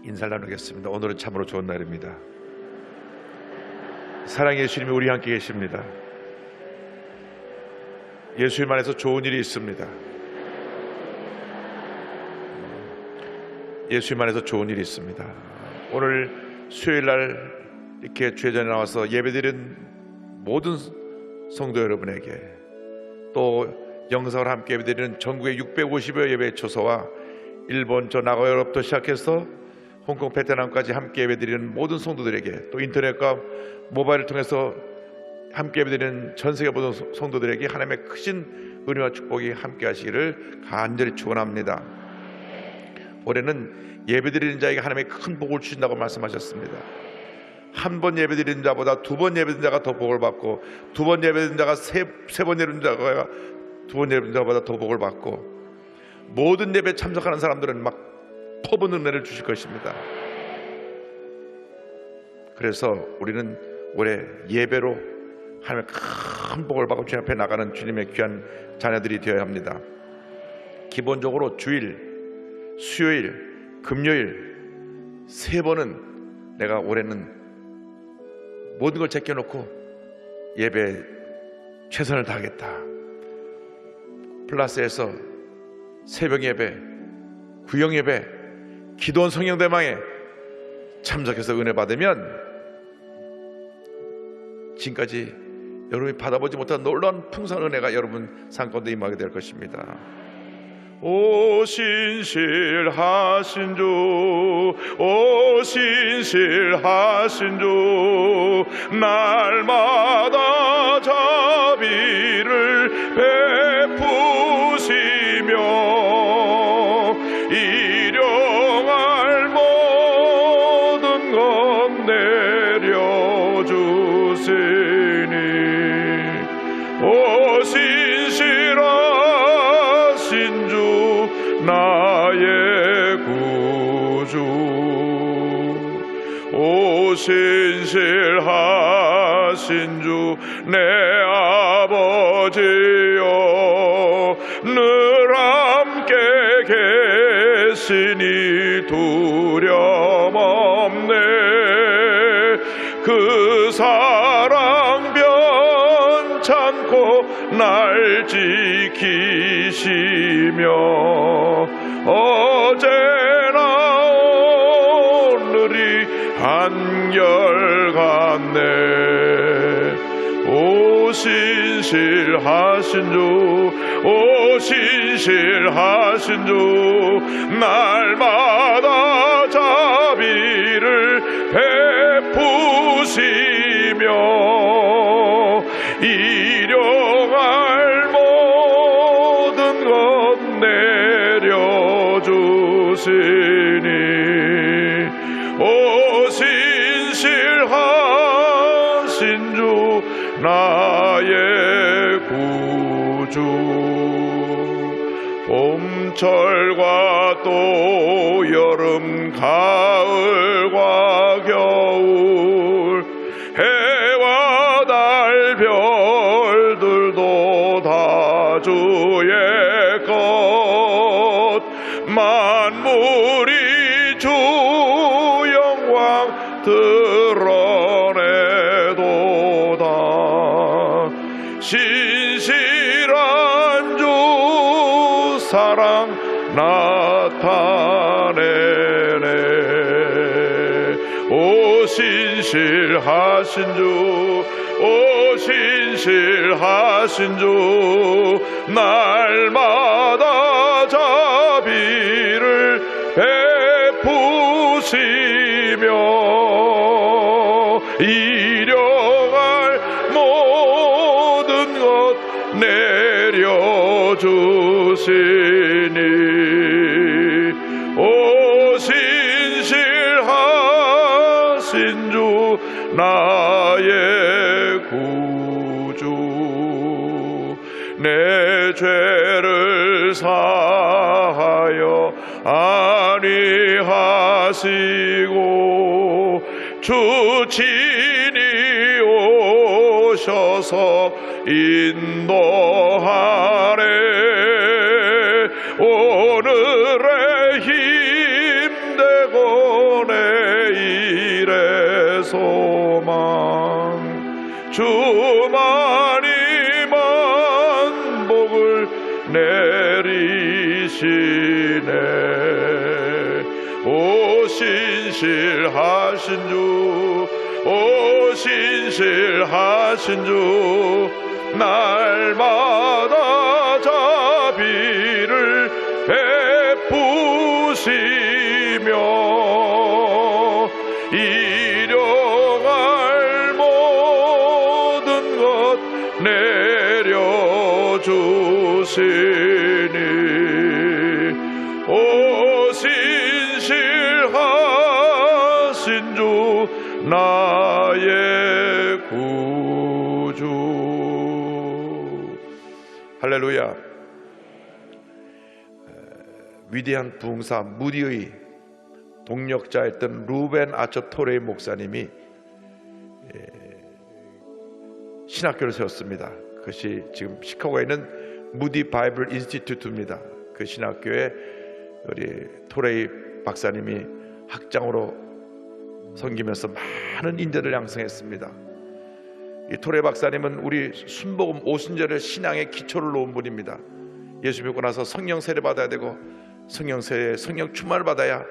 인사를 나누겠습니다. 오늘은 참으로 좋은 날입니다. 사랑의 예수님이 우리 함께 계십니다. 예수님 안에서 좋은 일이 있습니다. 예수님 안에서 좋은 일이 있습니다. 오늘 수요일 날 이렇게 주의 전에 나와서 예배드린 모든 성도 여러분에게, 또 영상을 함께 예배드리는 전국의 650여 예배 초소와 일본 저 나고야 유럽부터 시작해서 홍콩 베트남까지 함께 예배드리는 모든 성도들에게, 또 인터넷과 모바일을 통해서 함께 예배드리는 전 세계 모든 성도들에게 하나님의 크신 은혜와 축복이 함께 하시기를 간절히 축원합니다. 올해는 예배드리는 자에게 하나님의 큰 복을 주신다고 말씀하셨습니다. 한 번 예배드리는 자보다 두 번 예배드리는 자가 더 복을 받고, 두 번 예배드리는 자가 세 번 예배드리는 자가 두 번 예배드리는 자보다 더 복을 받고, 모든 예배에 참석하는 사람들은 막 퍼붓는 은혜를 주실 것입니다. 그래서 우리는 올해 예배로 하나님의 큰 복을 받고 주님 앞에 나가는 주님의 귀한 자녀들이 되어야 합니다. 기본적으로 주일, 수요일, 금요일 세 번은 내가 올해는 모든 걸 제껴놓고 예배에 최선을 다하겠다. 플러스에서 새벽 예배, 구역 예배, 기도원 성령대망에 참석해서 은혜 받으면 지금까지 여러분이 받아보지 못한 놀라운 풍성한 은혜가 여러분 삶 가운데 임하게 될 것입니다. 오 신실하신 주, 오 신실하신 주, 날마다 자비를 베푸시며 일용할 모든 것 내려주시니, 오 신실하신 주 나의 구주, 오 신실하신 주 내 아버지여, 늘 함께 계시니 두려움 없네. 그 사랑 변찮고 날 지키시며 어제나 오늘이 한결같네. 오 신실하신 주, 오 신실하신 주, 날마다 자비를 베푸시며 일용할 모든 것 내려주시니, 오 신실하신 주 나의 구주, 봄철과 또 여름, 가을과 겨울, 해와 달 별들도 다 주의 것, 만물이 주 영광 드러내도다. 신실한 주 사랑 나타내네. 오 신실하신 주, 오 신실하신 주, 날마다 자비를 베푸시며 일용할 모든 것 내려주시니, 오 신실하신 주 나의 구주, 내 죄를 사하여 아니하시고 주 친히 오셔서 인도하네. 오늘의 힘되고 주만이 만복을 내리시네. 오 신실하신 주, 오 신실하신 주, 날마다 자비를 베푸시며 일용할 모든 것 내려주시니 오 신실하신 주 나의 구주. 할렐루야. 위대한 부흥사 무디의 동력자였던 루벤 아처 토레이 목사님이 신학교를 세웠습니다. 그것이 지금 시카고에 있는 무디 바이블 인스티튜트입니다. 그 신학교에 우리 토레이 박사님이 학장으로 섬기면서 많은 인재를 양성했습니다. 이 토레이 박사님은 우리 순복음 오순절의 신앙의 기초를 놓은 분입니다. 예수 믿고 나서 성령 세례 받아야 되고 성령 세례, 성령 충만을 받아야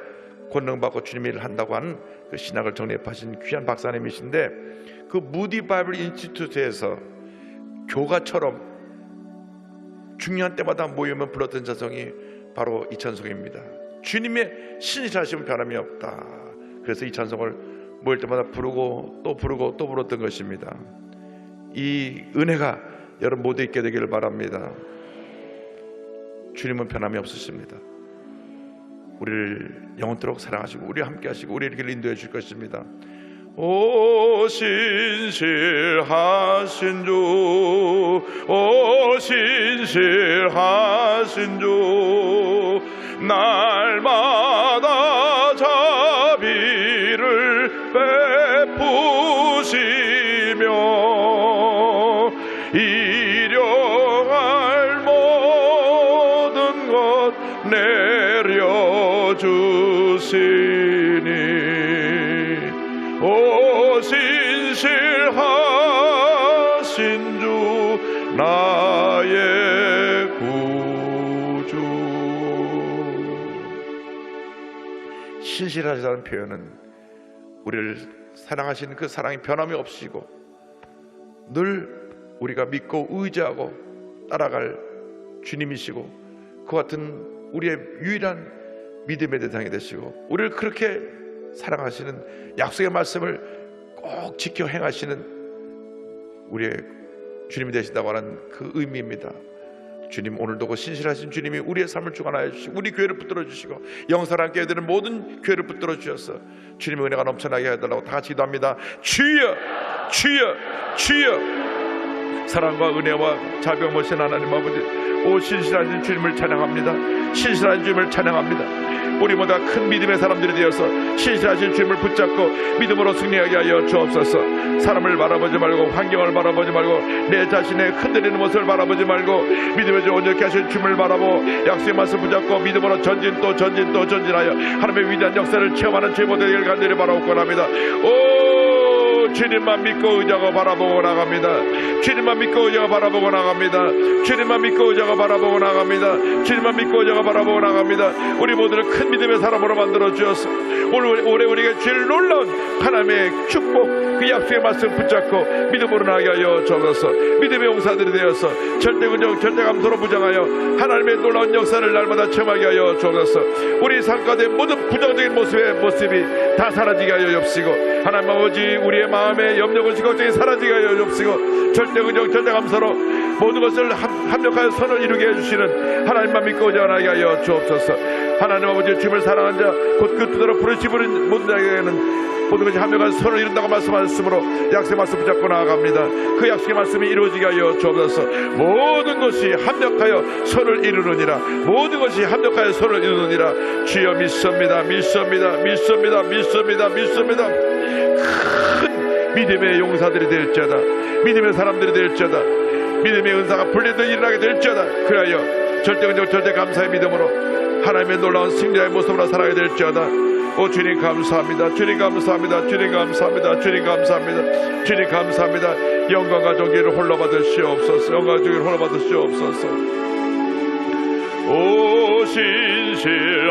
권능 받고 주님의 일을 한다고 하는 그 신학을 정립하신 귀한 박사님이신데, 그 무디 바이블 인스티튜트에서 교가처럼 중요한 때마다 모이면 불렀던 찬송이 바로 이 찬송입니다. 주님의 신실하심은 변함이 없다. 그래서 이 찬송을 모일 때마다 부르고 또 부르고 또 불렀던 것입니다. 이 은혜가 여러분 모두 있게 되기를 바랍니다. 주님은 변함이 없으십니다. 우리를 영원토록 사랑하시고 우리와 함께 하시고 우리를 이렇게 인도해 줄 것입니다. 오 신실하신 주, 오 신실하신 주, 날마다 자비를 베푸시며 일용할 모든 것 내려주시니 오 신실하신 주 나의 구주. 신실하시다는 표현은 우리를 사랑하시는 그 사랑이 변함이 없으시고 늘 우리가 믿고 의지하고 따라갈 주님이시고 그 같은 우리의 유일한 믿음의 대상이 되시고 우리를 그렇게 사랑하시는 약속의 말씀을 꼭 지켜 행하시는 우리의 주님이 되신다고 하는 그 의미입니다. 주님, 오늘도 그 신실하신 주님이 우리의 삶을 주관하여 주시고 우리 교회를 붙들어 주시고 영사를 함께 해드리는 모든 교회를 붙들어 주셔서 주님의 은혜가 넘쳐나게 해달라고 다 같이 기도합니다. 주여 주여 주여. 사랑과 은혜와 자비와 모신 하나님 아버지, 오 신실하신 주님을 찬양합니다. 신실하신 주님을 찬양합니다. 우리 모두가 큰 믿음의 사람들이 되어서 신실하신 주님을 붙잡고 믿음으로 승리하게 하여 주옵소서. 사람을 바라보지 말고 환경을 바라보지 말고 내 자신의 흔들리는 모습을 바라보지 말고 믿음의 주 온전케 하신 주님을 바라보고 약속의 말씀 붙잡고 믿음으로 전진 또 전진 또 전진하여 하나님의 위대한 역사를 체험하는 제 모두에게 간절히 바라옵고 합니다. 오 주님만 믿고 의지하고 바라보고 나갑니다. 주님만 믿고 의지하고 바라보고 나갑니다. 주님만 믿고 의지하고 바라보고 나갑니다. 주님만 믿고 의지하고 바라보고 나갑니다. 우리 모두를 큰 믿음의 사람으로 만들어 주셔서 올해 우리에게 제일 놀라운 하나님의 축복 그 약속의 말씀 붙잡고 믿음으로 나가게 하여 주옵소서. 믿음의 용사들이 되어서 절대근정 절대감소로 부정하여 하나님의 놀라운 역사를 날마다 체험하게 하여 주옵소서. 우리 삶 가운데 모든 부정적인 모습이 다 사라지게 하여 주옵시고 하나님 아버지 우리의 마음에 염려고시 걱정이 사라지게 하여 주옵시고 절대근정 절대감소로 모든 것을 합력하여 선을 이루게 해주시는 하나님만 믿고 의지하게 하여 주옵소서. 하나님 아버지 주님을 사랑한 자 곧 그 뜻대로 부르시는 모든 자에게는 모든 것이 합력한 선을 이룬다고 말씀하셨으므로 약속의 말씀 붙잡고 나아갑니다. 그 약속의 말씀이 이루어지게 하여 주옵소서. 모든 것이 합력하여 선을 이루느니라. 모든 것이 합력하여 선을 이루느니라. 주여 믿습니다. 믿습니다. 믿습니다. 믿습니다. 믿습니다. 큰 믿음의 용사들이 될지어다. 믿음의 사람들이 될지어다. 믿음의 은사가 분리되어 일어나게 될지어다. 그리하여 절대 감사의 믿음으로 하나님의 놀라운 승리의 모습으로 살아야 될지어다. 오 주님 감사합니다. 주님 감사합니다. 주님 감사합니다. 주님 감사합니다. 주님 감사합니다. 영광과 존귀를 홀로 받으시옵소서. 영광과 존귀를 홀로 받으시옵소서. 오 신실하신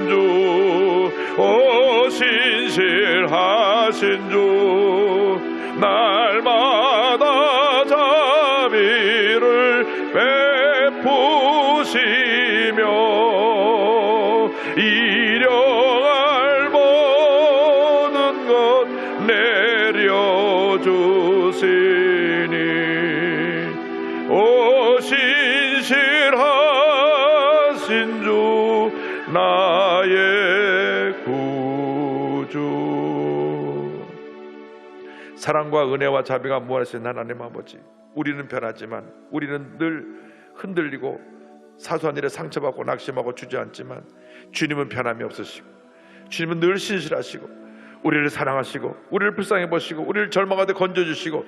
주, 오 신실하신 주, 날마다 자비를 베푸시며 일용할 모든 것 내려주시니 오 신실하신 주 나의 구주. 사랑과 은혜와 자비가 무한하신 하나님 아버지, 우리는 변하지만, 우리는 늘 흔들리고 사소한 일에 상처받고 낙심하고 주저앉지만 주님은 변함이 없으시고 주님은 늘 신실하시고 우리를 사랑하시고 우리를 불쌍히 보시고 우리를 절망하되 건져주시고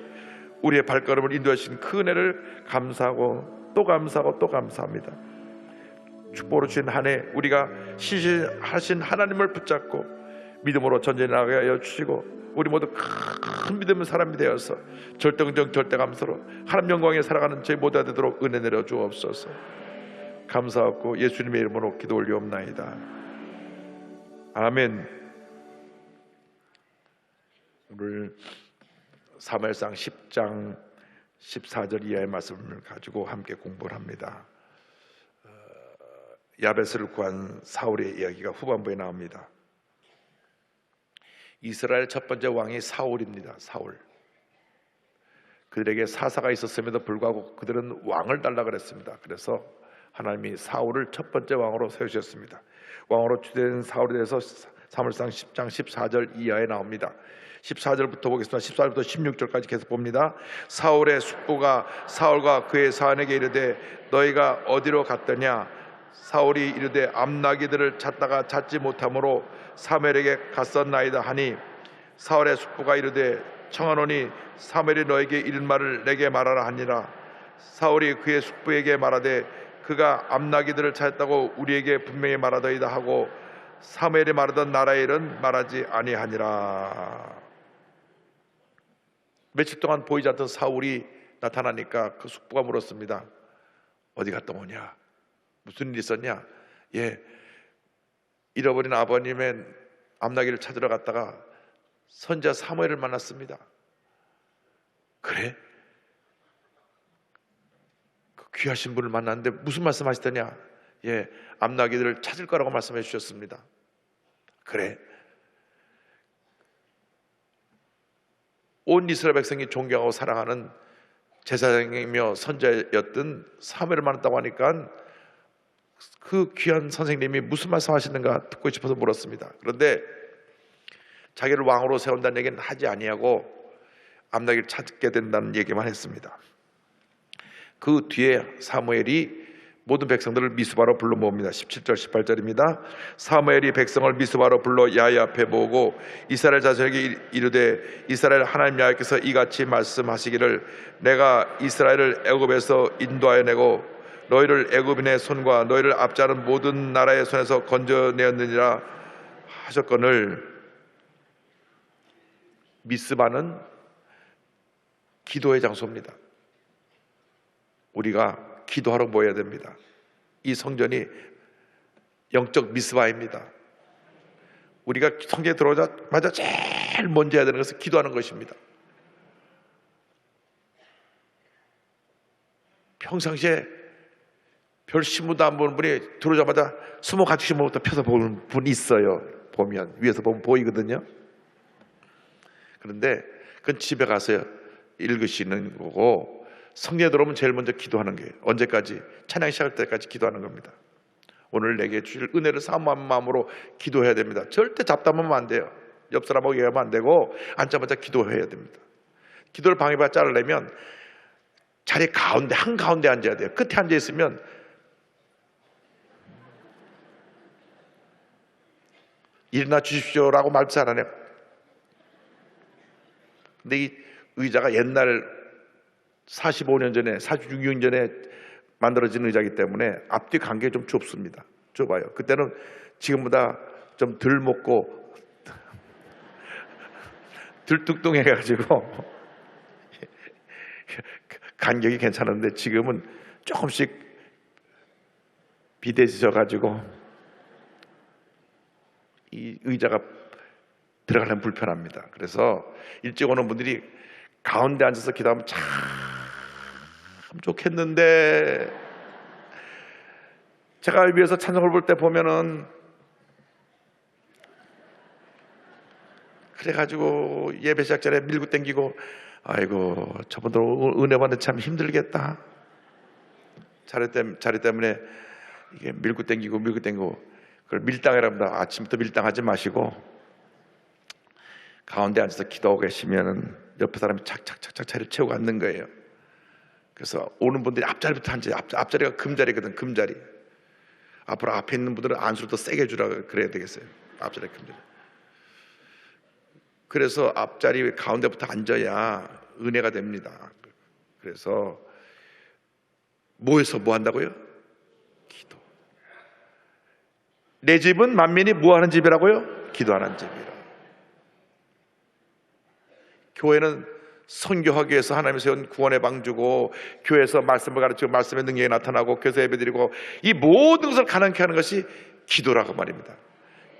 우리의 발걸음을 인도하신 그 은혜를 감사하고 또 감사하고 또 감사합니다. 축복으로 주신 한 해 우리가 신실하신 하나님을 붙잡고 믿음으로 전진해 나가게 하여 주시고 우리 모두 큰 믿음의 사람이 되어서 절대긍정 절대감사로 하나님 영광에 살아가는 저희 모두가 되도록 은혜 내려 주옵소서. 감사하고 예수님의 이름으로 기도 올리옵나이다. 아멘. 오늘 사무엘상 10장 14절 이하의 말씀을 가지고 함께 공부를 합니다. 야베스를 구한 사울의 이야기가 후반부에 나옵니다. 이스라엘 첫 번째 왕이 사울입니다. 사울. 그들에게 사사가 있었음에도 불구하고 그들은 왕을 달라 그랬습니다. 그래서 하나님이 사울을 첫 번째 왕으로 세우셨습니다. 왕으로 주된 사울에 대해서 사무엘상 10장 14절 이하에 나옵니다. 14절부터 보겠습니다. 14절부터 16절까지 계속 봅니다. 사울의 숙부가 사울과 그의 사환에게 이르되 너희가 어디로 갔더냐? 사울이 이르되 암나기들을 찾다가 찾지 못함으로 사무엘에게 갔었나이다 하니 사울의 숙부가 이르되 청하노니 사무엘이 너에게 이른 말을 내게 말하라 하니라. 사울이 그의 숙부에게 말하되 그가 암나기들을 찾았다고 우리에게 분명히 말하더이다 하고 사무엘이 말하던 나라의 일은 말하지 아니하니라. 며칠 동안 보이지 않던 사울이 나타나니까 그 숙부가 물었습니다. 어디 갔다 오냐? 무슨 일이 있었냐? 예, 잃어버린 아버님의 암나기를 찾으러 갔다가 선지자 사무엘을 만났습니다. 그래? 그 귀하신 분을 만났는데 무슨 말씀하시더냐? 예, 암나기들을 찾을 거라고 말씀해 주셨습니다. 그래? 온 이스라엘 백성이 존경하고 사랑하는 제사장이며 선지자였던 사무엘을 만났다고 하니까 그 귀한 선생님이 무슨 말씀하시는가 듣고 싶어서 물었습니다. 그런데 자기를 왕으로 세운다는 얘기는 하지 아니하고 암나기를 찾게 된다는 얘기만 했습니다. 그 뒤에 사무엘이 모든 백성들을 미스바로 불러 모읍니다. 17절 18절입니다. 사무엘이 백성을 미스바로 불러 야훼 앞에 모으고 이스라엘 자손에게 이르되 이스라엘 하나님 여호와께서 이같이 말씀하시기를 내가 이스라엘을 애굽에서 인도하여 내고 너희를 애굽인의 손과 너희를 압제하는 모든 나라의 손에서 건져내었느니라 하셨거늘. 미스바는 기도의 장소입니다. 우리가 기도하러 모여야 됩니다. 이 성전이 영적 미스바입니다. 우리가 성전에 들어오자마자 제일 먼저 해야 되는 것은 기도하는 것입니다. 평상시에 별 신문도 안 보는 분이 들어오자마자 수목 가축 신문부터 펴서 보는 분이 있어요. 보면 위에서 보면 보이거든요. 그런데 그건 집에 가서 읽으시는 거고 성전에 들어오면 제일 먼저 기도하는 거예요. 언제까지? 찬양 시작할 때까지 기도하는 겁니다. 오늘 내게 주실 은혜를 사모한 마음으로 기도해야 됩니다. 절대 잡담하면 안 돼요. 옆 사람하고 얘기하면 안 되고 앉자마자 기도해야 됩니다. 기도를 방해받지 않으려면 자리 가운데 한가운데 앉아야 돼요. 끝에 앉아 있으면 일어나 주십시오라고 말 잘 안 해요. 근데 이 의자가 옛날 45년 전에 46년 전에 만들어진 의자이기 때문에 앞뒤 관계가 좀 좁습니다. 좁아요. 그때는 지금보다 좀 덜 먹고 들뚝뚱해가지고 간격이 괜찮은데 지금은 조금씩 비대해져가지고 이 의자가 들어가려면 불편합니다. 그래서 일찍 오는 분들이 가운데 앉아서 기도하면 참 좋겠는데, 제가 위에서 찬송을 볼 때 보면은 그래가지고 예배 시작 전에 밀고 땡기고, 아이고 저분들 은혜 받는 참 힘들겠다. 자리 때문에 이게 밀고 땡기고 그걸 밀당이라고 합니다. 아침부터 밀당하지 마시고 가운데 앉아서 기도하고 계시면은 옆에 사람이 착착착착 자리를 채우고 앉는 거예요. 그래서 오는 분들이 앞자리부터 앉아요. 앞자리가 금자리거든. 금자리. 앞으로 앞에 있는 분들은 안수를 더 세게 해주라 그래야 되겠어요. 앞자리가 금자리. 그래서 앞자리 가운데부터 앉아야 은혜가 됩니다. 그래서 모여서 뭐 한다고요? 기도. 내 집은 만민이 뭐 하는 집이라고요? 기도하는 집이라. 교회는 선교하기 위해서 하나님이 세운 구원의 방주고, 교회에서 말씀을 가르치고 말씀의 능력이 나타나고 교회에서 예배드리고, 이 모든 것을 가능케 하는 것이 기도라고 말입니다.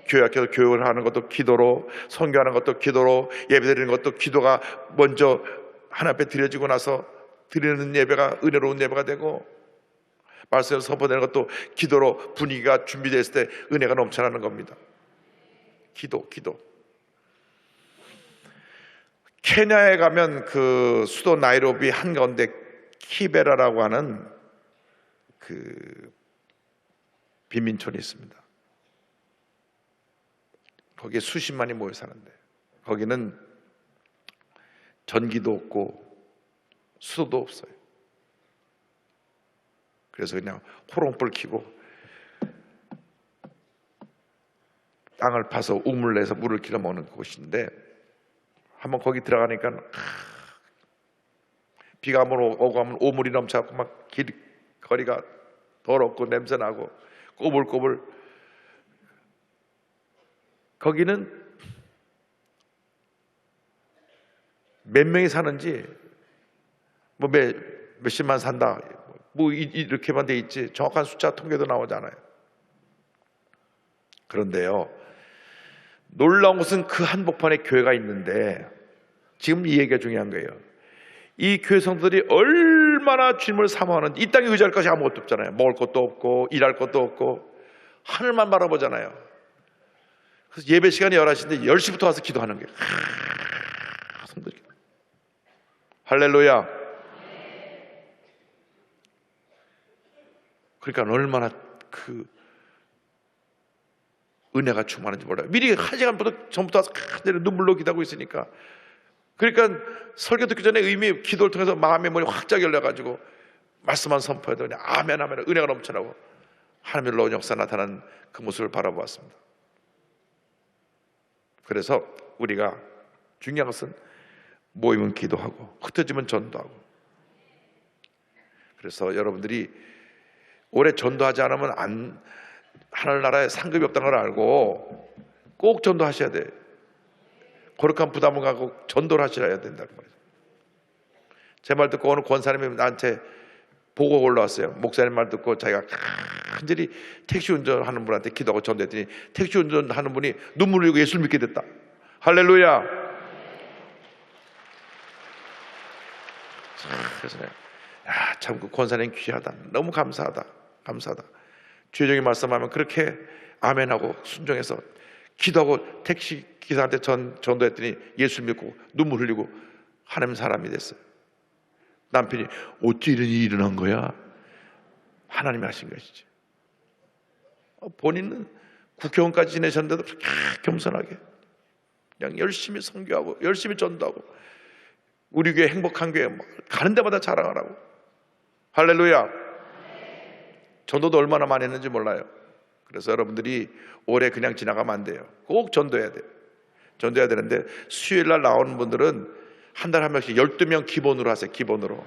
교회 앞에서 교육을 하는 것도 기도로, 선교하는 것도 기도로, 예배드리는 것도 기도가 먼저 하나님 앞에 드려지고 나서 드리는 예배가 은혜로운 예배가 되고, 말씀을 선포되는 것도 기도로 분위기가 준비되었을 때 은혜가 넘쳐나는 겁니다. 기도. 케냐에 가면 그 수도 나이로비 한가운데 키베라라고 하는 그 빈민촌이 있습니다. 거기에 수십만이 모여 사는데, 거기는 전기도 없고 수도도 없어요. 그래서 그냥 호롱불 켜고 땅을 파서 우물 내서 물을 길어 먹는 곳인데, 한번 거기 들어가니까 비가 한번 오고 하면 오물이 넘쳐갖고 막 거리가 더럽고 냄새나고 꼬불꼬불. 거기는 몇 명이 사는지, 뭐 몇십만 산다, 뭐 이렇게만 돼 있지 정확한 숫자 통계도 나오잖아요. 그런데요, 놀라운 것은 그 한복판에 교회가 있는데, 지금 이 얘기가 중요한 거예요. 이 교회 성도들이 얼마나 주님을 사모하는지. 이 땅에 의지할 것이 아무것도 없잖아요. 먹을 것도 없고 일할 것도 없고 하늘만 바라보잖아요. 그래서 예배 시간이 11시인데 10시부터 와서 기도하는 거예요. 성도들이. 할렐루야. 그러니까 얼마나 그 은혜가 충만한지 몰라요. 미리 1시간부터 전부터 와서 눈물로 기도하고 있으니까. 그러니까 설교 듣기 전에 의미, 기도를 통해서 마음의 문이 확 열려가지고 말씀만 선포해도 그냥 아멘 하면 은혜가 넘쳐나고 하나님의 놀라운 역사 나타난 그 모습을 바라보았습니다. 그래서 우리가 중요한 것은 모이면 기도하고 흩어지면 전도하고. 그래서 여러분들이 올해 전도하지 않으면 하늘나라에 상급이 없다는 걸 알고 꼭 전도하셔야 돼요. 거룩한 부담을 갖고 전도를 하셔야 된다는 거예요. 제 말 듣고 오늘 권사님이 나한테 보고 올라왔어요. 목사님 말 듣고 자기가 간절히 택시 운전하는 분한테 기도하고 전도했더니 택시 운전하는 분이 눈물 흘리고 예수를 믿게 됐다. 할렐루야. 그래서 참 그 권사님 귀하다. 너무 감사하다. 주의적인 말씀하면 그렇게 아멘하고 순종해서 기도하고 택시 기사한테 전도했더니 예수 믿고 눈물 흘리고 하나님 사람이 됐어요. 남편이 어찌 이런 일이 일어난 거야? 하나님이 하신 것이지. 본인은 국회의원까지 지내셨는데도 그렇게 겸손하게 그냥 열심히 선교하고 열심히 전도하고 우리 교회 행복한 교회 가는 데마다 자랑하라고. 할렐루야. 전도도 얼마나 많이 했는지 몰라요. 그래서 여러분들이 올해 그냥 지나가면 안 돼요. 꼭 전도해야 돼요. 전도해야 되는데 수요일날 나오는 분들은 한 달에 한 명씩 12명 기본으로 하세요. 기본으로.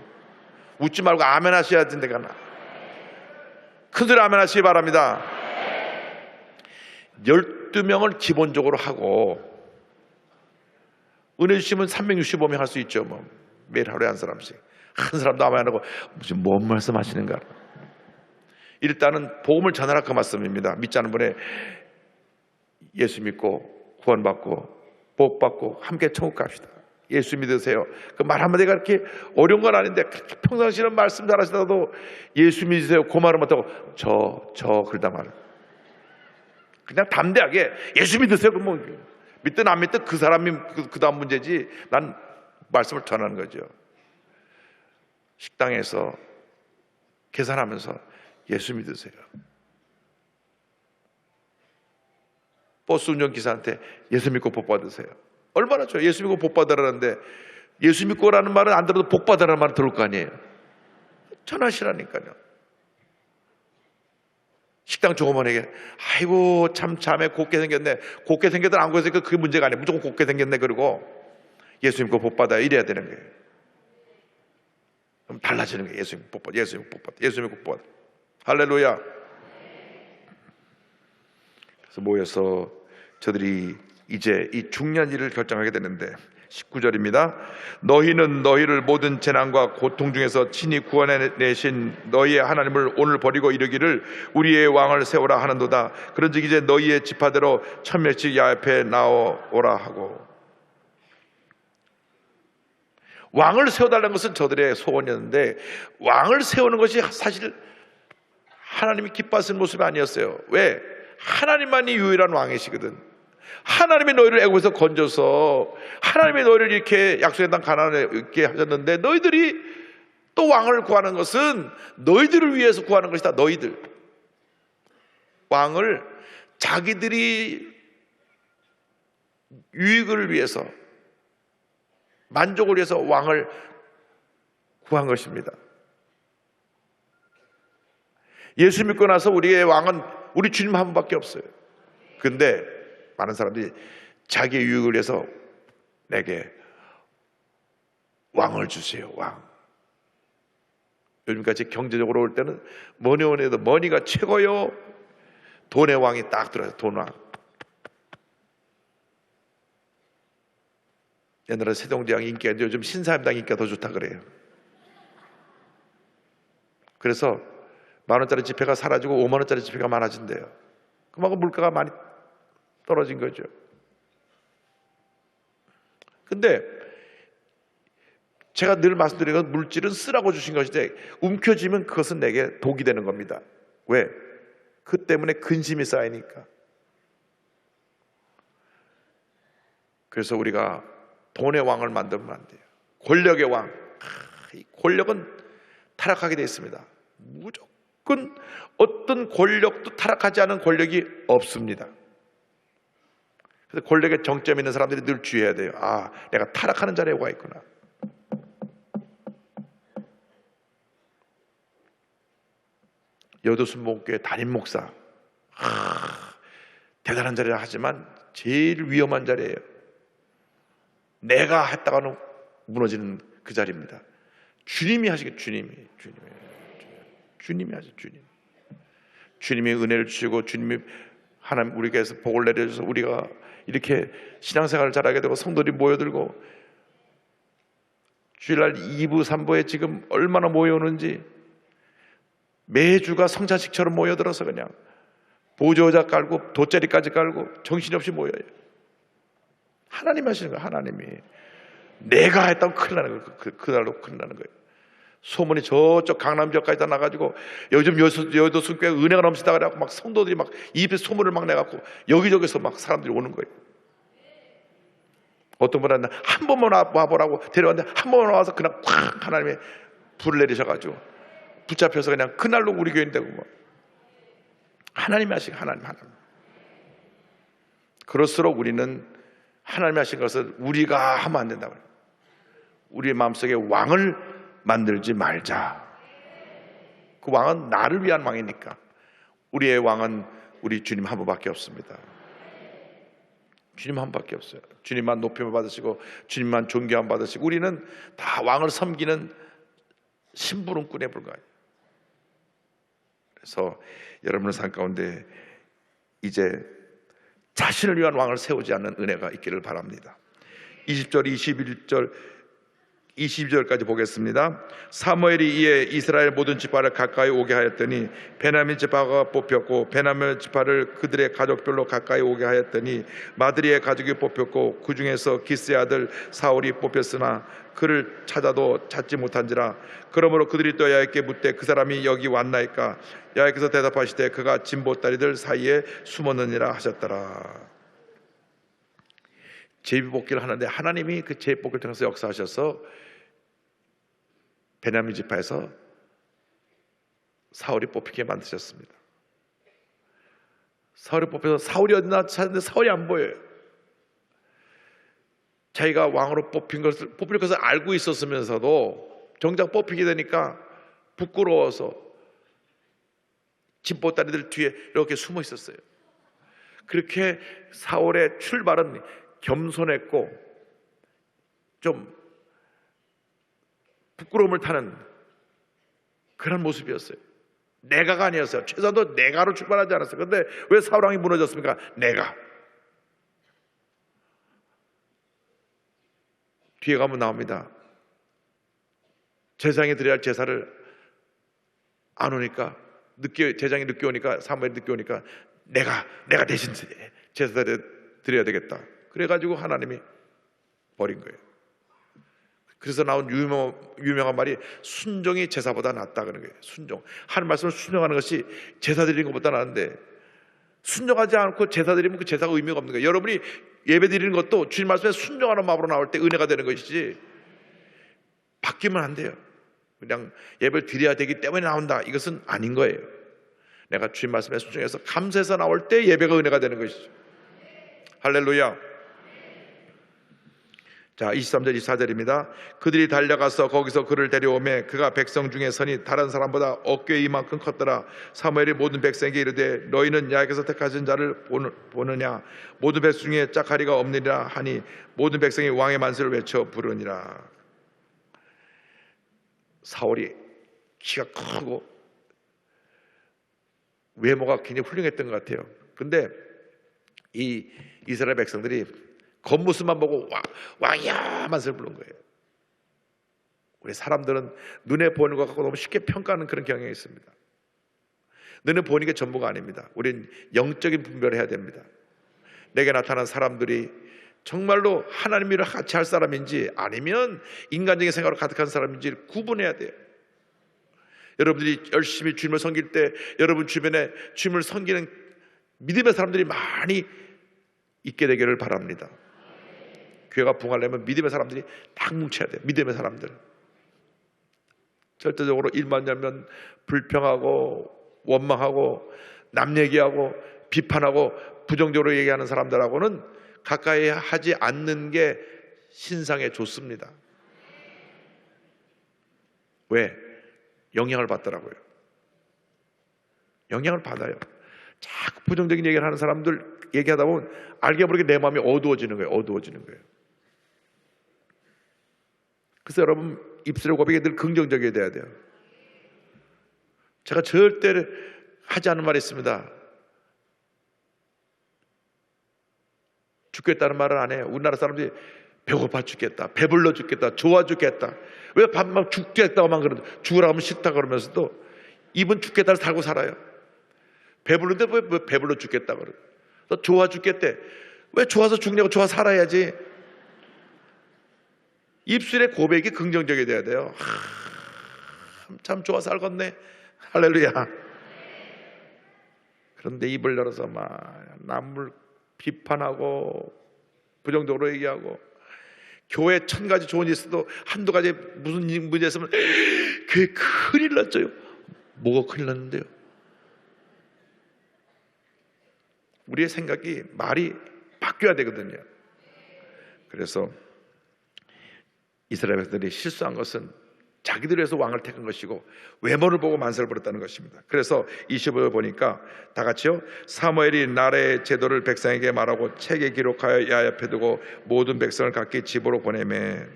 웃지 말고 아멘 하셔야 된다니까. 큰소리 아멘 하시기 바랍니다. 12명을 기본적으로 하고 은혜 주시면 365명 할 수 있죠. 뭐 매일 하루에 한 사람씩. 한 사람도 아무 안 하고 무슨 뭔 말씀하시는가. 일단은 복음을 전하라 그 말씀입니다. 믿지 않는 분에 예수 믿고 구원받고 복받고 함께 천국 갑시다. 예수 믿으세요. 그 말 한마디가 그렇게 어려운 건 아닌데 평상시는 말씀 잘하시다가도 예수 믿으세요 그 말을 못하고 저 그러다 말 그냥 담대하게 예수 믿으세요. 그럼 뭐 믿든 안 믿든 그 사람이 그 다음 문제지. 난 말씀을 전하는 거죠. 식당에서 계산하면서 예수 믿으세요. 버스 운전기사한테 예수 믿고 복 받으세요. 얼마나 좋아요. 예수 믿고 복 받으라는데 예수 믿고라는 말은 안 들어도 복 받으라는 말은 들을 거 아니에요. 전하시라니까요. 식당 조그만하게 아이고 참 자매 곱게 생겼네. 곱게 생겼든 안 곱게 생겼든 그게 문제가 아니에요. 무조건 곱게 생겼네. 그리고 예수 믿고 복 받아요. 이래야 되는 거예요. 그럼 달라지는 거예요. 예수 믿고 복 받아. 예수 믿고 복 받아. 예수 믿고 복 받아. 할렐루야. 그래서 모여서 저들이 이제 이 중요한 일을 결정하게 되는데 19절입니다. 너희는 너희를 모든 재난과 고통 중에서 친히 구원해내신 너희의 하나님을 오늘 버리고 이르기를 우리의 왕을 세우라 하는도다. 그런즉 이제 너희의 지파대로 1000명씩 야 앞에 나오라 하고. 왕을 세워달라는 것은 저들의 소원이었는데 왕을 세우는 것이 사실 하나님이 기뻐하시는 모습이 아니었어요. 왜? 하나님만이 유일한 왕이시거든. 하나님이 너희를 애굽에서 건져서 하나님이 너희를 이렇게 약속의 땅 가나안에 있게 하셨는데 너희들이 또 왕을 구하는 것은 너희들을 위해서 구하는 것이다. 너희들 왕을 자기들이 유익을 위해서 만족을 위해서 왕을 구한 것입니다. 예수 믿고 나서 우리의 왕은 우리 주님 한 분밖에 없어요. 근데 많은 사람들이 자기의 유익을 위해서 내게 왕을 주세요. 왕. 요즘같이 경제적으로 올 때는 뭐니 해도 머니가 최고요. 돈의 왕이 딱 들어요. 돈왕. 옛날에 세종대왕 인기가 있는데 요즘 신사임당 인기가 더 좋다 그래요. 그래서 10,000원짜리 지폐가 사라지고 50,000원짜리 지폐가 많아진대요. 그만큼 물가가 많이 떨어진 거죠. 근데 제가 늘 말씀드리는 건 물질은 쓰라고 주신 것인데 움켜쥐면 그것은 내게 독이 되는 겁니다. 왜? 그 때문에 근심이 쌓이니까. 그래서 우리가 돈의 왕을 만들면 안 돼요. 권력의 왕. 이 권력은 타락하게 되어 있습니다. 무조건 어떤 권력도 타락하지 않은 권력이 없습니다. 그래서 권력에 정점 있는 사람들이 늘 주의해야 돼요. 아, 내가 타락하는 자리에 와 있구나. 여도순복음교회 담임 목사. 대단한 자리라 하지만 제일 위험한 자리예요. 내가 했다가는 무너지는 그 자리입니다. 주님이 하시겠죠. 주님이 하죠. 주님이 은혜를 주시고 주님이 하나님 우리에게서 복을 내려줘서 우리가 이렇게 신앙생활을 잘하게 되고 성도들이 모여들고 주일날 2부 3부에 지금 얼마나 모여오는지 매주가 성찬식처럼 모여들어서 그냥 보조자 깔고 돗자리까지 깔고 정신없이 모여요. 하나님 하시는 거예요. 하나님이. 내가 했다면 큰일 나는 거예요. 그날로 큰일 나는 거예요. 소문이 저쪽 강남 지역까지 다 나가지고 요즘 여도순교회 은혜가 넘치다 그래갖고 막 성도들이 막 입에 소문을 막 내갖고 여기저기서 막 사람들이 오는 거예요. 어떤 분은 한 번만 와보라고 데려왔는데 한 번만 와서 그냥 콱 하나님의 불을 내리셔가지고 붙잡혀서 그냥 그날로 우리 교인 되고 뭐. 하나님이 하신 하나님. 그럴수록 우리는 하나님이 하신 것을 우리가 하면 안 된다고. 우리의 마음속에 왕을 만들지 말자. 그 왕은 나를 위한 왕이니까. 우리의 왕은 우리 주님 한 분밖에 없습니다. 주님 한 분밖에 없어요. 주님만 높임을 받으시고 주님만 존경함 받으시고 우리는 다 왕을 섬기는 심부름꾼에 불과해요. 그래서 여러분의 삶 가운데 이제 자신을 위한 왕을 세우지 않는 은혜가 있기를 바랍니다. 20절, 22절까지 보겠습니다. 사무엘이 이에 이스라엘 모든 지파를 가까이 오게 하였더니 베냐민 지파가 뽑혔고 베냐민 지파를 그들의 가족별로 가까이 오게 하였더니 마드리의 가족이 뽑혔고 그 중에서 기스의 아들 사울이 뽑혔으나 그를 찾아도 찾지 못한지라. 그러므로 그들이 또 야훼께 묻되 그 사람이 여기 왔나이까? 야훼께서 대답하시되 그가 진보다리들 사이에 숨었느니라 하셨더라. 제비뽑기를 하는데 하나님이 그 제비뽑기를 통해서 역사하셔서 베냐민 지파에서 사울이 뽑히게 만드셨습니다. 사울이 뽑혀서 사울이 어디나 찾는데 사울이 안 보여요. 자기가 왕으로 뽑힐 것을 알고 있었으면서도 정작 뽑히게 되니까 부끄러워서 진보다리들 뒤에 이렇게 숨어 있었어요. 그렇게 사울의 출발은 겸손했고 좀 부끄러움을 타는 그런 모습이었어요. 내가가 아니었어요. 최소한도 내가로 출발하지 않았어요. 그런데 왜 사울왕이 무너졌습니까? 내가. 뒤에 가면 나옵니다. 제사장이 드려야 할 제사를 안 오니까 제사장이 늦게 오니까 사무엘이 늦게 오니까 내가 대신 제사를 드려야 되겠다. 그래가지고 하나님이 버린 거예요. 그래서 나온 유명한 말이 순종이 제사보다 낫다 그런 거예요. 순종. 하나님 말씀을 순종하는 것이 제사 드리는 것보다 나은데 순종하지 않고 제사 드리면 그 제사가 의미가 없는 거예요. 여러분이 예배 드리는 것도 주님 말씀에 순종하는 마음으로 나올 때 은혜가 되는 것이지 바뀌면 안 돼요. 그냥 예배를 드려야 되기 때문에 나온다, 이것은 아닌 거예요. 내가 주님 말씀에 순종해서 감사해서 나올 때 예배가 은혜가 되는 것이죠. 할렐루야. 자, 23절 24절입니다. 그들이 달려가서 거기서 그를 데려오매 그가 백성 중에 선이 다른 사람보다 어깨 이만큼 컸더라. 사무엘이 모든 백성에게 이르되 너희는 야훼께서 택하신 자를 보느냐? 모든 백성 중에 짝하리가 없느니라 하니 모든 백성이 왕의 만세를 외쳐 부르니라. 사울이 키가 크고 외모가 굉장히 훌륭했던 것 같아요. 근데 이 이스라엘 백성들이 겉모습만 보고 왕이야 만세를 부른 거예요. 우리 사람들은 눈에 보이는 것 갖고 너무 쉽게 평가하는 그런 경향이 있습니다. 눈에 보이는 게 전부가 아닙니다. 우린 영적인 분별을 해야 됩니다. 내게 나타난 사람들이 정말로 하나님 일을 같이 할 사람인지 아니면 인간적인 생각으로 가득한 사람인지 구분해야 돼요. 여러분들이 열심히 주님을 섬길 때 여러분 주변에 주님을 섬기는 믿음의 사람들이 많이 있게 되기를 바랍니다. 교회가 부흥하려면 믿음의 사람들이 딱 뭉쳐야 돼요. 믿음의 사람들. 절대적으로 일만 열면 불평하고 원망하고 남 얘기하고 비판하고 부정적으로 얘기하는 사람들하고는 가까이 하지 않는 게 신상에 좋습니다. 왜? 영향을 받더라고요. 영향을 받아요. 자꾸 부정적인 얘기를 하는 사람들 얘기하다 보면 알게 모르게 내 마음이 어두워지는 거예요. 어두워지는 거예요. 그래서 여러분 입술의 고백이 늘 긍정적이어야 돼야 돼요. 제가 절대 하지 않는 말이 있습니다. 죽겠다는 말은 안 해요. 우리나라 사람들이 배고파 죽겠다, 배불러 죽겠다, 좋아 죽겠다. 왜 밥만 죽겠다고만 그러죠? 죽으라고 하면 싫다 그러면서도 입은 죽겠다를 살고 살아요. 배부른데 왜 배불러 죽겠다 그러죠? 또 좋아 죽겠대. 왜 좋아서 죽냐고? 좋아 살아야지. 입술의 고백이 긍정적이 돼야 돼요. 참 좋아 살겠네. 할렐루야. 그런데 입을 열어서 막 남을 비판하고 부정적으로 얘기하고 교회 1000가지 좋은 일 있어도 한두 가지 무슨 문제 있으면 교회 큰일 났죠. 뭐가 큰일 났는데요? 우리의 생각이 말이 바뀌어야 되거든요. 그래서 이스라엘 백성들이 실수한 것은 자기들 위해서 왕을 택한 것이고 외모를 보고 만세를 부렸다는 것입니다. 그래서 25절 보니까 다 같이요. 사무엘이 나라의 제도를 백성에게 말하고 책에 기록하여 야훼 앞에 두고 모든 백성을 각기 집으로 보내매.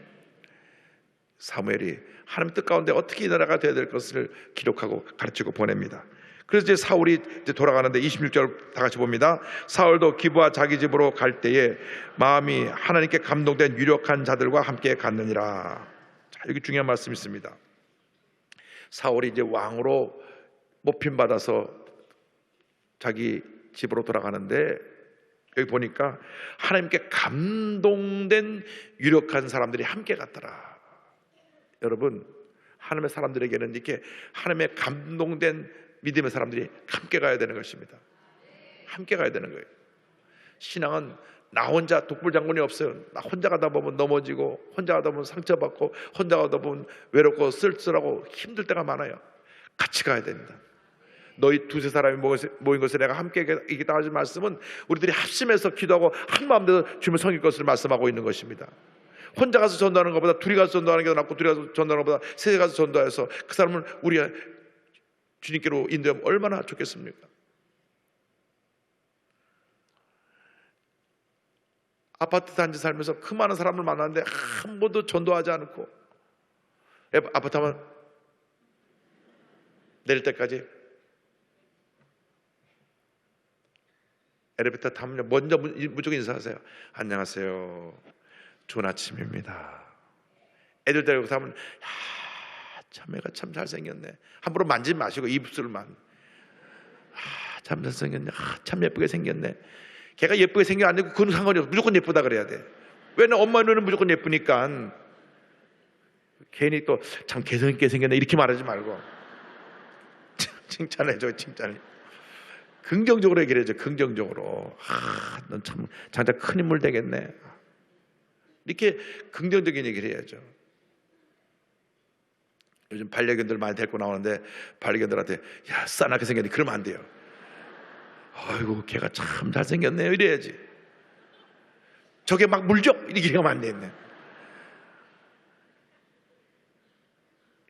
사무엘이 하나님 뜻 가운데 어떻게 이 나라가 되어야 될 것을 기록하고 가르치고 보냅니다. 그래서 이제 사울이 이제 돌아가는데 26절 다 같이 봅니다. 사울도 기브와 자기 집으로 갈 때에 마음이 하나님께 감동된 유력한 자들과 함께 갔느니라. 자, 여기 중요한 말씀이 있습니다. 사울이 이제 왕으로 뽑힘 받아서 자기 집으로 돌아가는데 여기 보니까 하나님께 감동된 유력한 사람들이 함께 갔더라. 여러분, 하나님의 사람들에게는 이렇게 하나님의 감동된 믿음의 사람들이 함께 가야 되는 것입니다. 함께 가야 되는 거예요. 신앙은 나 혼자 독불장군이 없어요. 나 혼자 가다 보면 넘어지고, 혼자 가다 보면 상처받고, 혼자 가다 보면 외롭고 쓸쓸하고 힘들 때가 많아요. 같이 가야 됩니다. 너희 두세 사람이 모인 것을 내가 함께 이기다 하신 말씀은 우리들이 합심해서 기도하고 한 마음대로 주님을 섬길 것을 말씀하고 있는 것입니다. 혼자 가서 전도하는 것보다 둘이 가서 전도하는 게 낫고, 둘이 가서 전도하는 것보다 셋이 가서 전도해서 그 사람을 우리가 주님께로 인도하면 얼마나 좋겠습니까? 아파트 단지 살면서 그 많은 사람을 만났는데 한 번도 전도하지 않고, 아파트 하면 내릴 때까지 엘리베이터 타면 먼저 무조건 인사하세요. 안녕하세요, 좋은 아침입니다. 애들 데리고 타면 참 애가 참 잘생겼네. 함부로 만지지 마시고 입술만. 참 잘생겼네. 참 예쁘게 생겼네. 걔가 예쁘게 생겨 안 되고 그건 상관이 없어. 무조건 예쁘다 그래야 돼. 왜냐면 엄마 눈은 무조건 예쁘니까. 괜히 또 참 개성 있게 생겼네 이렇게 말하지 말고 칭찬해줘. 칭찬해. 긍정적으로 얘기를 해줘. 긍정적으로. 넌 참 장작 큰 인물 되겠네. 이렇게 긍정적인 얘기를 해야죠. 요즘 반려견들 많이 데리고 나오는데 반려견들한테 야 싸나게 생겼니 그러면 안 돼요. 아이고 걔가 참 잘생겼네요 이래야지. 저게 막 물죠? 이렇게 하면 안 되겠네.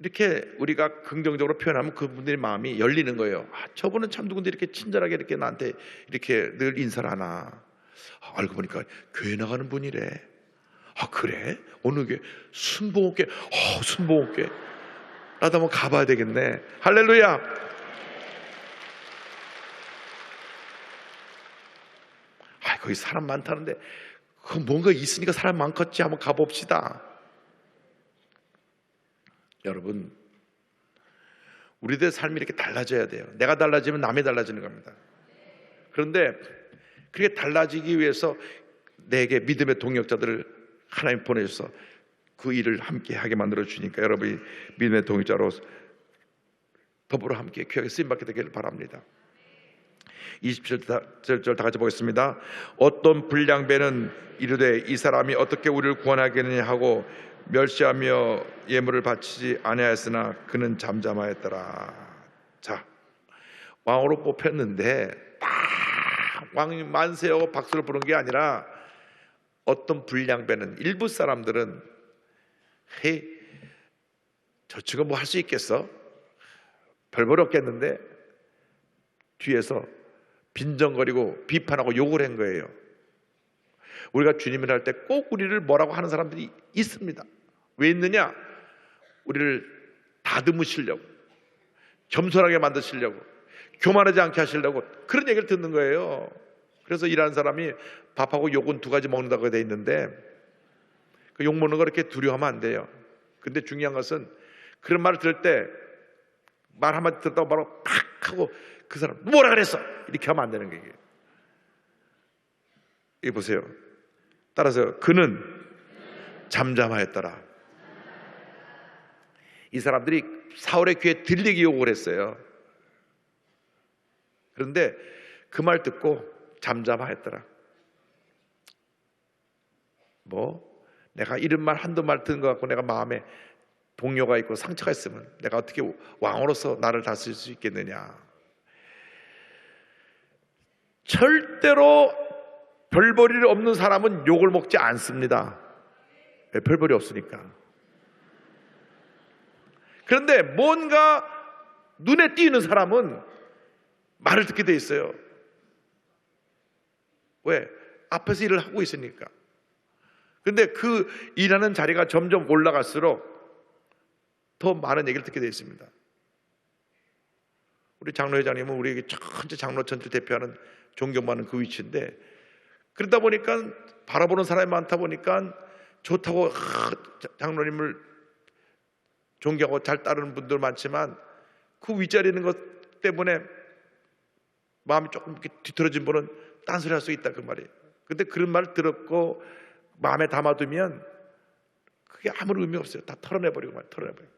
이렇게 우리가 긍정적으로 표현하면 그분들의 마음이 열리는 거예요. 저분은 참 누군데 이렇게 친절하게 이렇게 나한테 이렇게 늘 인사를 하나. 알고 보니까 교회 나가는 분이래. 그래? 어느 게? 순복음교회. 순복음교회. 나도 한번 가봐야 되겠네. 할렐루야. 거기 사람 많다는데 그 뭔가 있으니까 사람 많겠지. 한번 가봅시다. 여러분, 우리들의 삶이 이렇게 달라져야 돼요. 내가 달라지면 남이 달라지는 겁니다. 그런데 그렇게 달라지기 위해서 내게 믿음의 동역자들을 하나님 보내셔서 그 일을 함께 하게 만들어 주니까 여러분이 믿음의 동역자로 더불어 함께 귀하게 쓰임받게 되기를 바랍니다. 27절 다 같이 보겠습니다. 어떤 불량배는 이르되 이 사람이 어떻게 우리를 구원하겠느냐 하고 멸시하며 예물을 바치지 아니하였으나 그는 잠잠하였더라. 자, 왕으로 뽑혔는데 왕이 만세하고 박수를 부른 게 아니라 어떤 불량배는, 일부 사람들은 헤이 저 친구 뭐 할 수 있겠어? 별볼 없겠는데 뒤에서 빈정거리고 비판하고 욕을 한 거예요. 우리가 주님을 할 때 꼭 우리를 뭐라고 하는 사람들이 있습니다. 왜 있느냐? 우리를 다듬으시려고, 겸손하게 만드시려고, 교만하지 않게 하시려고 그런 얘기를 듣는 거예요. 그래서 일하는 사람이 밥하고 욕은 두 가지 먹는다고 돼 있는데 그 욕 먹는 거 그렇게 두려워하면 안 돼요. 근데 중요한 것은 그런 말을 들을 때 말 한마디 듣다고 바로 팍 하고 그 사람 뭐라 그랬어? 이렇게 하면 안 되는 거예요. 이거 보세요. 따라서 그는 잠잠하였더라. 이 사람들이 사울의 귀에 들리게 욕을 했어요. 그런데 그 말 듣고 잠잠하였더라. 내가 이런 말 한두 말 듣는 것 같고 내가 마음에 동요가 있고 상처가 있으면 내가 어떻게 왕으로서 나를 다스릴 수 있겠느냐. 절대로 별볼일 없는 사람은 욕을 먹지 않습니다. 왜? 별볼이 없으니까. 그런데 뭔가 눈에 띄는 사람은 말을 듣게 돼 있어요. 왜? 앞에서 일을 하고 있으니까. 그런데 그 일하는 자리가 점점 올라갈수록 더 많은 얘기를 듣게 되어 있습니다. 우리 장로회장님은 우리에게 전체 장로 전체를 대표하는 존경받는 그 위치인데, 그러다 보니까 바라보는 사람이 많다 보니까 좋다고 장로님을 존경하고 잘 따르는 분들 많지만, 그 윗자리에 있는 것 때문에 마음이 조금 이렇게 뒤틀어진 분은 딴소리 할 수 있다, 그 말이에요. 근데 그런 말을 들었고 마음에 담아두면 그게 아무런 의미 없어요. 다 털어내버리고 털어내버리고.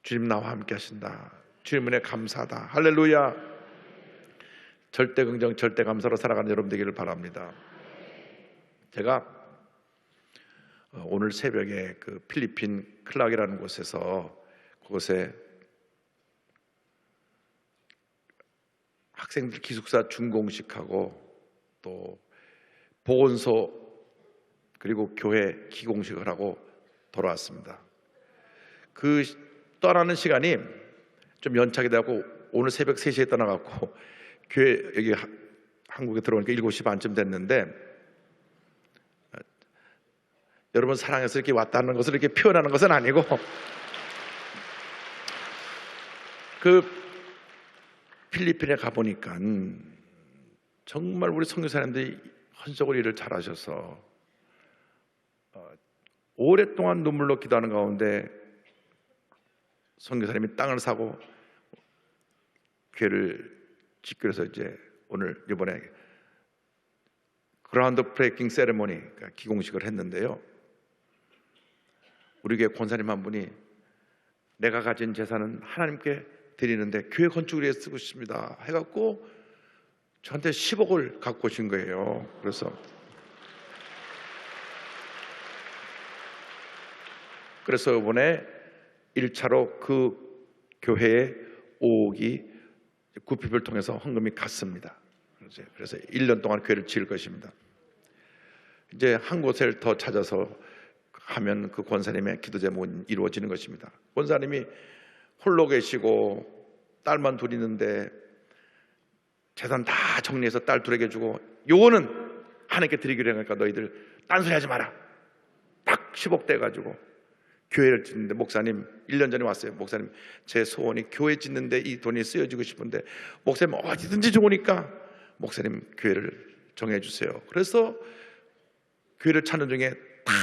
주님 나와 함께 하신다. 주님 은혜 감사하다. 할렐루야. 절대 긍정, 절대 감사로 살아가는 여러분 되기를 바랍니다. 제가 오늘 새벽에 그 필리핀 클락이라는 곳에서, 그곳에 학생들 기숙사 준공식하고 또 보건소 그리고 교회 기공식을 하고 돌아왔습니다. 그 떠나는 시간이 좀 연착이 되고 오늘 새벽 3시에 떠나갖고 교회 여기 한국에 들어오니까 7시 반쯤 됐는데, 여러분 사랑해서 이렇게 왔다는 것을 이렇게 표현하는 것은 아니고, 그 필리핀에 가보니까 정말 우리 선교사님들이 헌적으로 일을 잘하셔서 오랫동안 눈물로 기도하는 가운데 선교사님이 땅을 사고 교회를 짓기 위해서 이제 오늘 이번에 그라운드 브레이킹 세레모니, 그러니까 기공식을 했는데요. 우리 교회 권사님 한 분이 내가 가진 재산은 하나님께 드리는데 교회 건축을 위해 쓰고 싶습니다 해갖고 저한테 10억을 갖고 오신 거예요. 그래서 이번에 1차로 그 교회에 5억이 구피를 통해서 헌금이 갔습니다. 그래서 1년 동안 교회를 지을 것입니다. 이제 한 곳을 더 찾아서 하면 그 권사님의 기도 제목은 이루어지는 것입니다. 권사님이 홀로 계시고 딸만 둘 있는데 재산 다 정리해서 딸 둘에게 주고, 요거는 하나님께 드리기로 하니까 너희들 딴소리 하지 마라. 딱 10억 떼가지고 교회를 짓는데, 목사님 1년 전에 왔어요. 목사님 제 소원이 교회 짓는데 이 돈이 쓰여지고 싶은데 목사님 어디든지 좋으니까 목사님 교회를 정해주세요. 그래서 교회를 찾는 중에 딱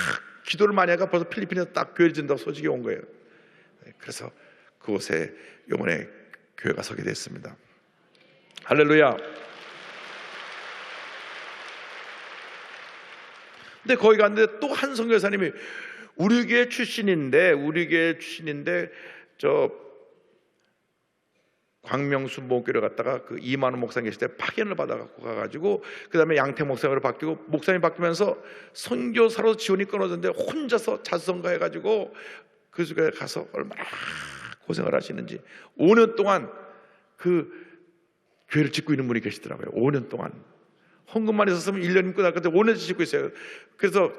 기도를 많이 하가 벌써 필리핀에서 딱 교회를 짓는다고 소식이 온 거예요. 그래서 그곳에 이번에 교회가 서게 됐습니다. 할렐루야. 근데 거기 갔는데 또 한 선교사님이 우리 교회 출신인데 저 광명수 목교를 갔다가 그 이만호 목사님 계실 때 파견을 받아갖고 가가지고 그 다음에 양태 목사님으로 바뀌고, 목사님 바뀌면서 선교사로 지원이 끊어졌는데 혼자서 자수성가 해가지고 그 집에 가서 얼마나 고생을 하시는지 5년 동안 그 교회를 짓고 있는 분이 계시더라고요. 5년 동안 헌금만 있었으면 1년이면 끝날 건데 5년째 짓고 있어요. 그래서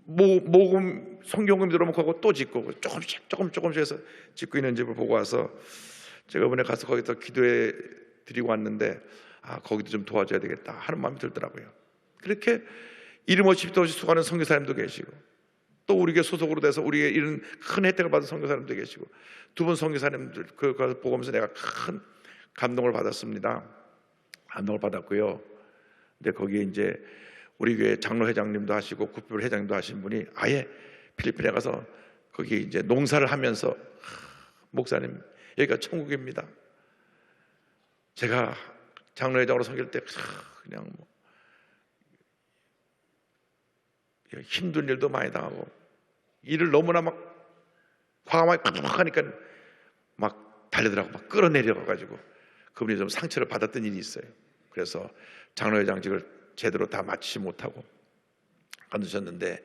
모금 성경금 들어놓고 또 짓고 조금씩 해서 짓고 있는 집을 보고 와서 제가 이번에 가서 거기서 기도해 드리고 왔는데, 거기도 좀 도와줘야 되겠다 하는 마음이 들더라고요. 그렇게 이름 없이 도 없이 수고하는 선교사님도 계시고, 또 우리에게 소속으로 돼서 우리에게 이런 큰 혜택을 받은 선교사님도 계시고, 두 분 선교사님들 그거 보면서 내가 큰 감동을 받았습니다. 감동을 받았고요. 근데 거기에 이제 우리 교회 장로회장님도 하시고 구별 회장님도 하신 분이 아예 필리핀에 가서 거기 이제 농사를 하면서, 목사님 여기가 천국입니다. 제가 장로회장으로 섬길 때 그냥 힘든 일도 많이 당하고 일을 너무나 막 화가 많이 팍팍 하니까 막 달려들라고 막 끌어내려가지고 그분이 좀 상처를 받았던 일이 있어요. 그래서 장로회장직을 제대로 다 마치지 못하고 관두셨는데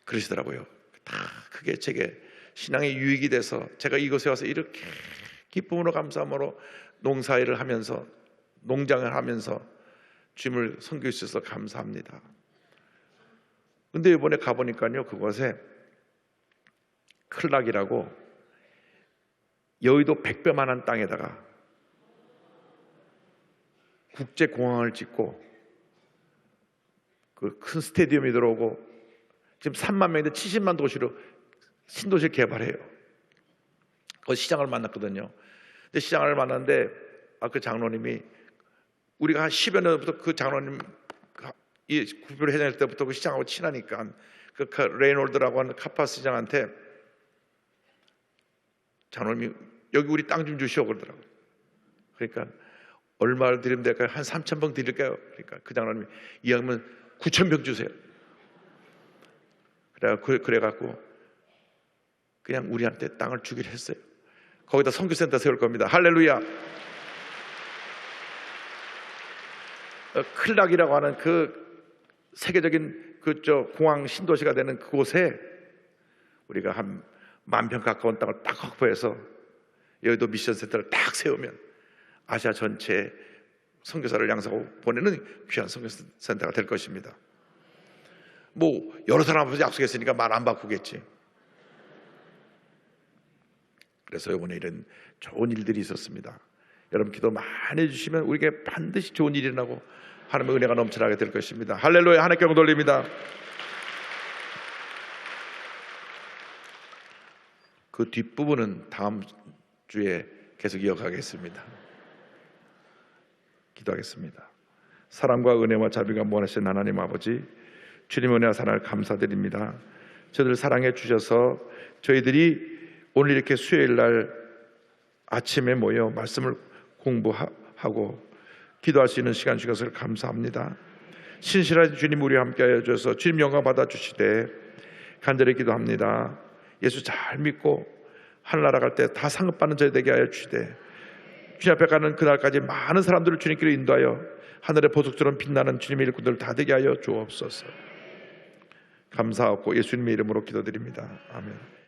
그러시더라고요. 다 그게 제게 신앙의 유익이 돼서 제가 이곳에 와서 이렇게 기쁨으로 감사함으로 농사일을 하면서 농장을 하면서 주님을 섬길 수 있어서 감사합니다. 근데 이번에 가보니까요, 그곳에 클락이라고 여의도 100배만한 땅에다가 국제공항을 짓고 그 큰 스테디움이 들어오고 지금 3만 명인데 70만 도시로 신도시를 개발해요. 그 시장을 만났거든요. 근데 시장을 만났는데 그 장로님이 우리가 한 10여 년부터 그 장로님 이 구별 회장일 때부터 그 시장하고 친하니까 그 레이놀드라고 하는 카파 시장한테 장로님이 여기 우리 땅 좀 주시오 그러더라고요. 그러니까 얼마를 드리면 될까요? 한 3,000병 드릴까요? 그러니까 그 장로님이 이왕이면 9,000병 주세요. 그래갖고 그냥 우리한테 땅을 주기로 했어요. 거기다 선교센터 세울 겁니다. 할렐루야. 클락이라고 하는 그 세계적인 공항 신도시가 되는 그곳에 우리가 한 10,000평 가까운 땅을 딱 확보해서 여의도 미션센터를 딱 세우면 아시아 전체에 선교사를 양성하고 보내는 귀한 선교센터가 될 것입니다. 뭐 여러 사람 앞에서 약속했으니까 말 안 바꾸겠지. 그래서 이번에 이런 좋은 일들이 있었습니다. 여러분 기도 많이 해주시면 우리에게 반드시 좋은 일이 일어나고 하나님의 은혜가 넘쳐나게 될 것입니다. 할렐루야. 하나님께 영광 돌립니다. 그 뒷부분은 다음 주에 계속 이어가겠습니다. 기도하겠습니다. 사랑과 은혜와 자비가 무한하신 하나님 아버지, 주님 은혜와 사랑을 감사드립니다. 저희들 사랑해 주셔서 저희들이 오늘 이렇게 수요일 날 아침에 모여 말씀을 공부하고 기도할 수 있는 시간 주신 것을 감사합니다. 신실한 주님 우리와 함께하여 주셔서 주님 영광 받아주시되 간절히 기도합니다. 예수 잘 믿고 하늘나라 갈 때 다 상급받는 저희 되게 하여 주시되 주님 앞에 가는 그날까지 많은 사람들을 주님께로 인도하여 하늘의 보석처럼 빛나는 주님의 일꾼들 다 되게 하여 주옵소서. 감사하고 예수님의 이름으로 기도드립니다. 아멘.